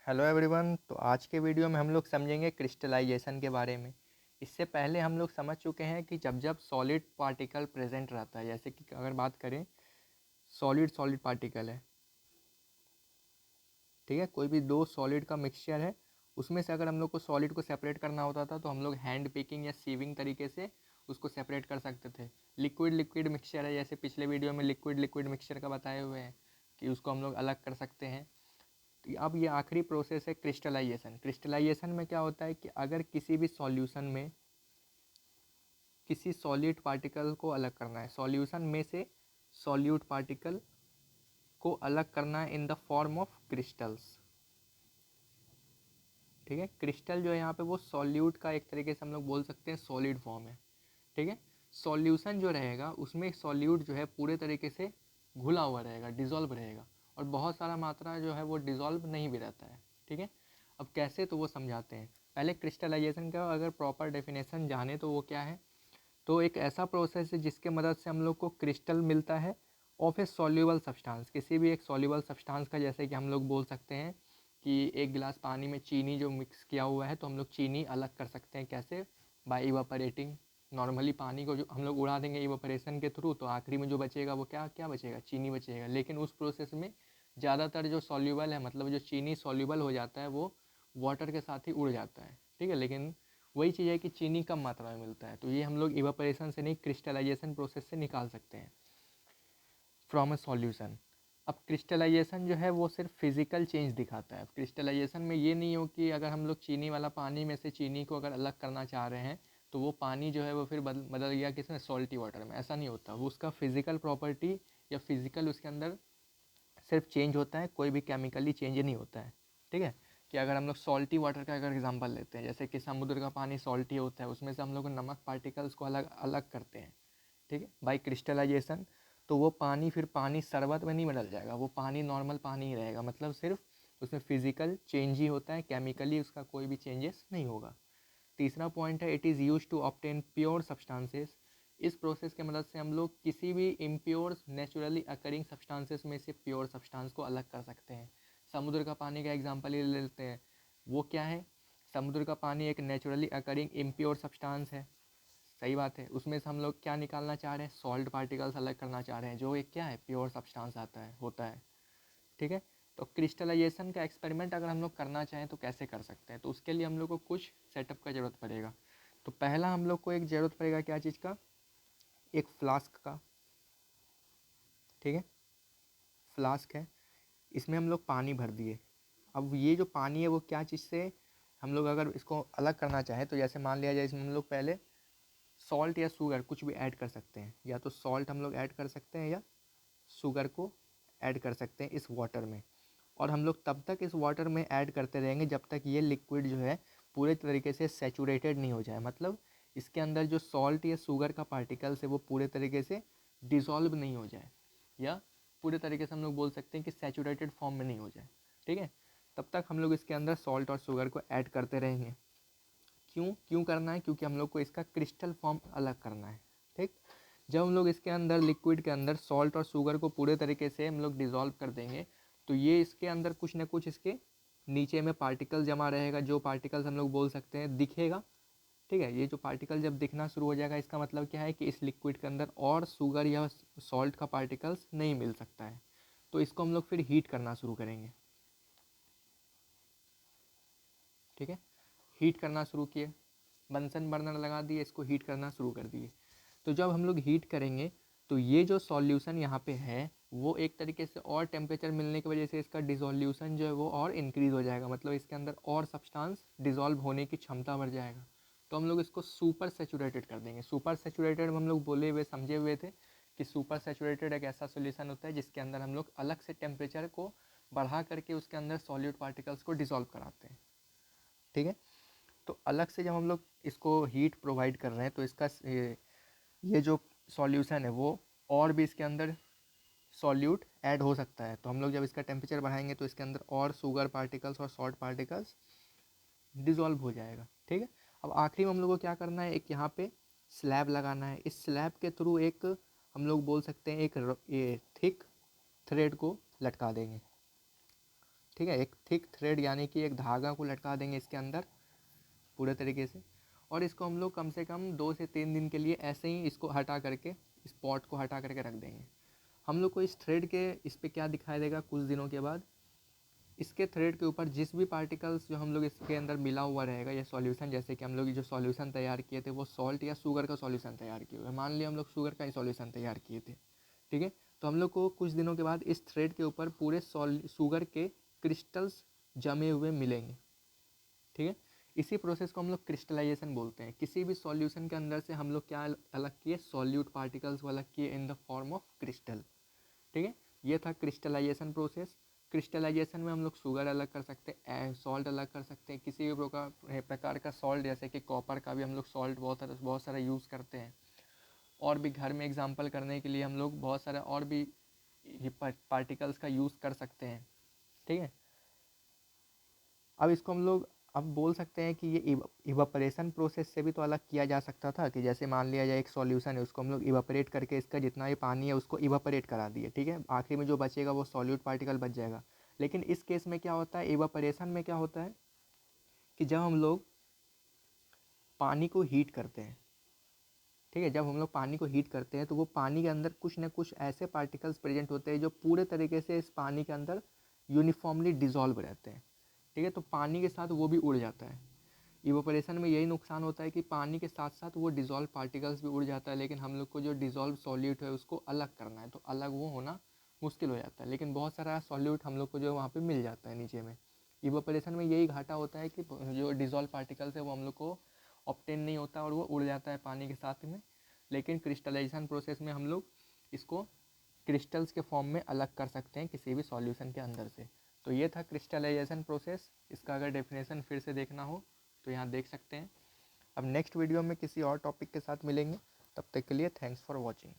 Hello everyone. तो आज के वीडियो में हम लोग समझेंगे क्रिस्टलाइजेशन के बारे में। इससे पहले हम लोग समझ चुके हैं कि जब जब सॉलिड पार्टिकल प्रेजेंट रहता है, जैसे कि अगर बात करें सॉलिड सॉलिड पार्टिकल है, ठीक है, कोई भी दो सॉलिड का मिक्सचर है, उसमें से अगर हम लोग को सॉलिड को सेपरेट करना होता था तो हम लोग हैंड पिकिंग या सीविंग तरीके से उसको सेपरेट कर सकते थे। लिक्विड लिक्विड मिक्सचर है, जैसे पिछले वीडियो में लिक्विड लिक्विड मिक्सचर का बताए हुए हैं कि उसको हम लोग अलग कर सकते हैं। अब ये आखिरी प्रोसेस है क्रिस्टलाइजेशन। क्रिस्टलाइजेशन में क्या होता है कि अगर किसी भी सॉल्यूशन में किसी सॉलिड पार्टिकल को अलग करना है, सॉल्यूशन में से सॉल्यूट पार्टिकल को अलग करना है in the form of crystals. ठीक है, क्रिस्टल जो है यहाँ पे वो सॉल्यूट का एक तरीके से हम लोग बोल सकते हैं सॉलिड फॉर्म है। ठीक है, सॉल्यूशन जो रहेगा उसमें सॉल्यूट जो है पूरे तरीके से घुला हुआ रहेगा, डिज़ोल्व रहेगा, और बहुत सारा मात्रा जो है वो डिज़ोल्व नहीं भी रहता है। ठीक है, अब कैसे तो वो समझाते हैं। पहले क्रिस्टलाइजेशन का अगर प्रॉपर डेफिनेशन जाने तो वो क्या है, तो एक ऐसा प्रोसेस है जिसके मदद से हम लोग को क्रिस्टल मिलता है ऑफ ए सॉल्यूबल सब्सटेंस, किसी भी एक सॉल्यूबल सब्सटेंस का। जैसे कि हम लोग बोल सकते हैं कि एक गिलास पानी में चीनी जो मिक्स किया हुआ है, तो हम लोग चीनी अलग कर सकते हैं कैसे, बाय इवापरेटिंग। नॉर्मली पानी को जो हम लोग उड़ा देंगे इवापरेशन के थ्रू, तो आखिरी में जो बचेगा वो क्या क्या बचेगा, चीनी बचेगा। लेकिन उस प्रोसेस में ज़्यादातर जो सॉल्यूबल है, मतलब जो चीनी सॉल्यूबल हो जाता है, वो वाटर के साथ ही उड़ जाता है। ठीक है, लेकिन वही चीज़ है कि चीनी कम मात्रा में मिलता है, तो ये हम लोग इवापोरेशन से नहीं, क्रिस्टलाइजेशन प्रोसेस से निकाल सकते हैं फ्रॉम अ सॉल्यूशन। अब क्रिस्टलाइजेशन जो है वो सिर्फ फिजिकल चेंज दिखाता है। अब क्रिस्टलाइजेशन में ये नहीं हो कि अगर हम लोग चीनी वाला पानी में से चीनी को अगर अलग करना चाह रहे हैं तो वो पानी जो है वो फिर बदल गया किसमें, सॉल्टी वाटर में। ऐसा नहीं होता, वो उसका फिजिकल प्रॉपर्टी या फिजिकल उसके अंदर सिर्फ चेंज होता है, कोई भी केमिकली चेंज नहीं होता है। ठीक है, कि अगर हम लोग सॉल्टी वाटर का अगर एग्जांपल लेते हैं, जैसे कि समुद्र का पानी सॉल्टी होता है, उसमें से हम लोग नमक पार्टिकल्स को अलग अलग करते हैं, ठीक है, बाई क्रिस्टलाइजेशन। तो वो पानी फिर पानी शरबत में नहीं बदल जाएगा, वो पानी नॉर्मल पानी ही रहेगा, मतलब सिर्फ उसमें फिजिकल चेंज ही होता है, केमिकली उसका कोई भी चेंजेस नहीं होगा। तीसरा पॉइंट है, it is use to obtain pure substances. इस प्रोसेस के मदद से हम लोग किसी भी इम्प्योर नेचुरली अकरिंग सब्सटेंसेस में से प्योर सब्सटेंस को अलग कर सकते हैं। समुद्र का पानी का एग्जांपल ही ले लेते हैं, वो क्या है, समुद्र का पानी एक नेचुरली अकरिंग इम्प्योर सब्सटेंस है, सही बात है। उसमें से हम लोग क्या निकालना चाह रहे हैं, सॉल्ट पार्टिकल्स अलग करना चाह रहे हैं, जो एक क्या है, प्योर सब्सटेंस आता है होता है। ठीक है, तो क्रिस्टलाइजेशन का एक्सपेरिमेंट अगर हम लोग करना चाहें तो कैसे कर सकते हैं, तो उसके लिए हम लोग को कुछ सेटअप का ज़रूरत पड़ेगा। तो पहला हम लोग को एक ज़रूरत पड़ेगा क्या चीज़ का, एक फ्लास्क का। ठीक है, फ्लास्क है, इसमें हम लोग पानी भर दिए। अब ये जो पानी है वो क्या चीज़ से हम लोग अगर इसको अलग करना चाहें, तो जैसे मान लिया जाए इसमें हम लोग पहले सॉल्ट या शुगर कुछ भी ऐड कर सकते हैं, या तो सॉल्ट हम लोग ऐड कर सकते हैं या शुगर को ऐड कर सकते हैं इस वाटर में। और हम लोग तब तक इस वाटर में ऐड करते रहेंगे जब तक ये लिक्विड जो है पूरे तरीके से सैचुरेटेड नहीं हो जाए, मतलब इसके अंदर जो सॉल्ट या शुगर का पार्टिकल्स है वो पूरे तरीके से डिज़ोल्व नहीं हो जाए, या पूरे तरीके से हम लोग बोल सकते हैं कि सैचुरेटेड फॉर्म में नहीं हो जाए। ठीक है, तब तक हम लोग इसके अंदर सॉल्ट और शुगर को ऐड करते रहेंगे। क्यों क्यों करना है, क्योंकि हम लोग को इसका क्रिस्टल फॉर्म अलग करना है। ठीक, जब हम लोग इसके अंदर लिक्विड के अंदर सॉल्ट और शुगर को पूरे तरीके से हम लोग डिज़ोल्व कर देंगे, तो ये इसके अंदर कुछ ना कुछ इसके नीचे में पार्टिकल जमा रहेगा, जो पार्टिकल्स हम लोग बोल सकते हैं दिखेगा। ठीक है, ये जो पार्टिकल जब दिखना शुरू हो जाएगा, इसका मतलब क्या है कि इस लिक्विड के अंदर और शुगर या सॉल्ट का पार्टिकल्स नहीं मिल सकता है, तो इसको हम लोग फिर हीट करना शुरू करेंगे। ठीक है, हीट करना शुरू किए, बंसन बर्नर लगा दिए, इसको हीट करना शुरू कर दिए। तो जब हम लोग हीट करेंगे तो ये जो सॉल्यूशन यहाँ पे है वो एक तरीके से और टेम्परेचर मिलने की वजह से इसका डिसोल्यूशन जो है वो और इंक्रीज़ हो जाएगा, मतलब इसके अंदर और सब्सटेंस डिज़ोल्व होने की क्षमता बढ़ जाएगा। तो हम लोग इसको सुपर सेचुरेटेड कर देंगे। सुपर सेचुरेटेड में हम लोग बोले हुए समझे हुए थे कि सुपर सेचुरेटेड एक ऐसा सोल्यूशन होता है जिसके अंदर हम लोग अलग से टेम्परेचर को बढ़ा करके उसके अंदर सॉल्यूट पार्टिकल्स को डिज़ोल्व कराते हैं। ठीक है, तो अलग से जब हम लोग इसको हीट प्रोवाइड कर रहे हैं तो इसका ये जो सॉल्यूशन है वो और भी इसके अंदर सॉल्यूट ऐड हो सकता है। तो हम लोग जब इसका टेम्परेचर बढ़ाएंगे तो इसके अंदर और शुगर पार्टिकल्स और सॉल्ट पार्टिकल्स डिज़ोल्व हो जाएगा। ठीक है, अब आखिरी में हम लोग को क्या करना है, एक यहाँ पे स्लैब लगाना है। इस स्लैब के थ्रू एक हम लोग बोल सकते हैं एक ये थिक थ्रेड को लटका देंगे। ठीक है, एक थिक थ्रेड यानी कि एक धागा को लटका देंगे इसके अंदर पूरे तरीके से, और इसको हम लोग कम से कम 2 से 3 दिन के लिए ऐसे ही इसको हटा करके, इस पॉट को हटा करके रख देंगे। हम लोग को इस थ्रेड के इस पर क्या दिखाई देगा कुछ दिनों के बाद, इसके थ्रेड के ऊपर जिस भी पार्टिकल्स जो हम लोग इसके अंदर मिला हुआ रहेगा ये सॉल्यूशन, जैसे कि हम लोग जो सॉल्यूशन तैयार किए थे वो सॉल्ट या शुगर का सॉल्यूशन तैयार किए हुए, मान लिया हम लोग शुगर का ही सॉल्यूशन तैयार किए थे, ठीक है। तो हम लोग को कुछ दिनों के बाद इस थ्रेड के ऊपर पूरे शुगर के क्रिस्टल्स जमे हुए मिलेंगे, ठीक है। इसी प्रोसेस को हम लोग क्रिस्टलाइजेशन बोलते हैं। किसी भी सॉल्यूशन के अंदर से हम लोग क्या अलग किए, सॉल्यूट पार्टिकल्स को अलग किए in the form of crystal, ठीक है। ये था क्रिस्टलाइजेशन प्रोसेस। क्रिस्टलाइजेशन में हम लोग शुगर अलग कर सकते हैं, सॉल्ट अलग कर सकते हैं, किसी भी प्रकार का सॉल्ट, जैसे कि कॉपर का भी हम लोग सॉल्ट बहुत सारा यूज़ करते हैं। और भी घर में एग्जांपल करने के लिए हम लोग बहुत सारा और भी पार्टिकल्स का यूज़ कर सकते हैं, ठीक है। अब इसको हम लोग अब बोल सकते हैं कि ये इवापरेशन प्रोसेस से भी तो अलग किया जा सकता था, कि जैसे मान लिया जाए एक सॉल्यूशन है, उसको हम लोग इवापरेट करके इसका जितना भी पानी है उसको इवापरेट करा दिए, ठीक है। आखिरी में जो बचेगा वो सॉल्यूट पार्टिकल बच जाएगा। लेकिन इस केस में क्या होता है, इवापरेशन में क्या होता है कि जब हम लोग पानी को हीट करते हैं, ठीक है, जब हम लोग पानी को हीट करते हैं तो वो पानी के अंदर कुछ ना कुछ ऐसे पार्टिकल्स प्रेजेंट होते हैं जो पूरे तरीके से इस पानी के अंदर यूनिफॉर्मली डिजॉल्व रहते हैं, ठीक है। तो पानी के साथ वो भी उड़ जाता है। इवोपरेशन में यही नुकसान होता है कि पानी के साथ साथ वो डिज़ोल्व पार्टिकल्स भी उड़ जाता है, लेकिन हम लोग को जो डिज़ोल्व सॉल्यूट है उसको अलग करना है तो अलग वो होना मुश्किल हो जाता है। लेकिन बहुत सारा सॉल्यूट हम लोग को जो वहाँ पे मिल जाता है नीचे में। इवोपरेशन में यही घाटा होता है कि जो डिज़ोल्व पार्टिकल्स है वो हम लोग को ऑब्टेन नहीं होता और वो उड़ जाता है पानी के साथ में। लेकिन क्रिस्टलाइजेशन प्रोसेस में हम लोग इसको क्रिस्टल्स के फॉर्म में अलग कर सकते हैं किसी भी सॉल्यूशन के अंदर से। तो ये था क्रिस्टलाइजेशन प्रोसेस। इसका अगर डेफिनेशन फिर से देखना हो तो यहाँ देख सकते हैं। अब नेक्स्ट वीडियो में किसी और टॉपिक के साथ मिलेंगे, तब तक के लिए थैंक्स फॉर वॉचिंग।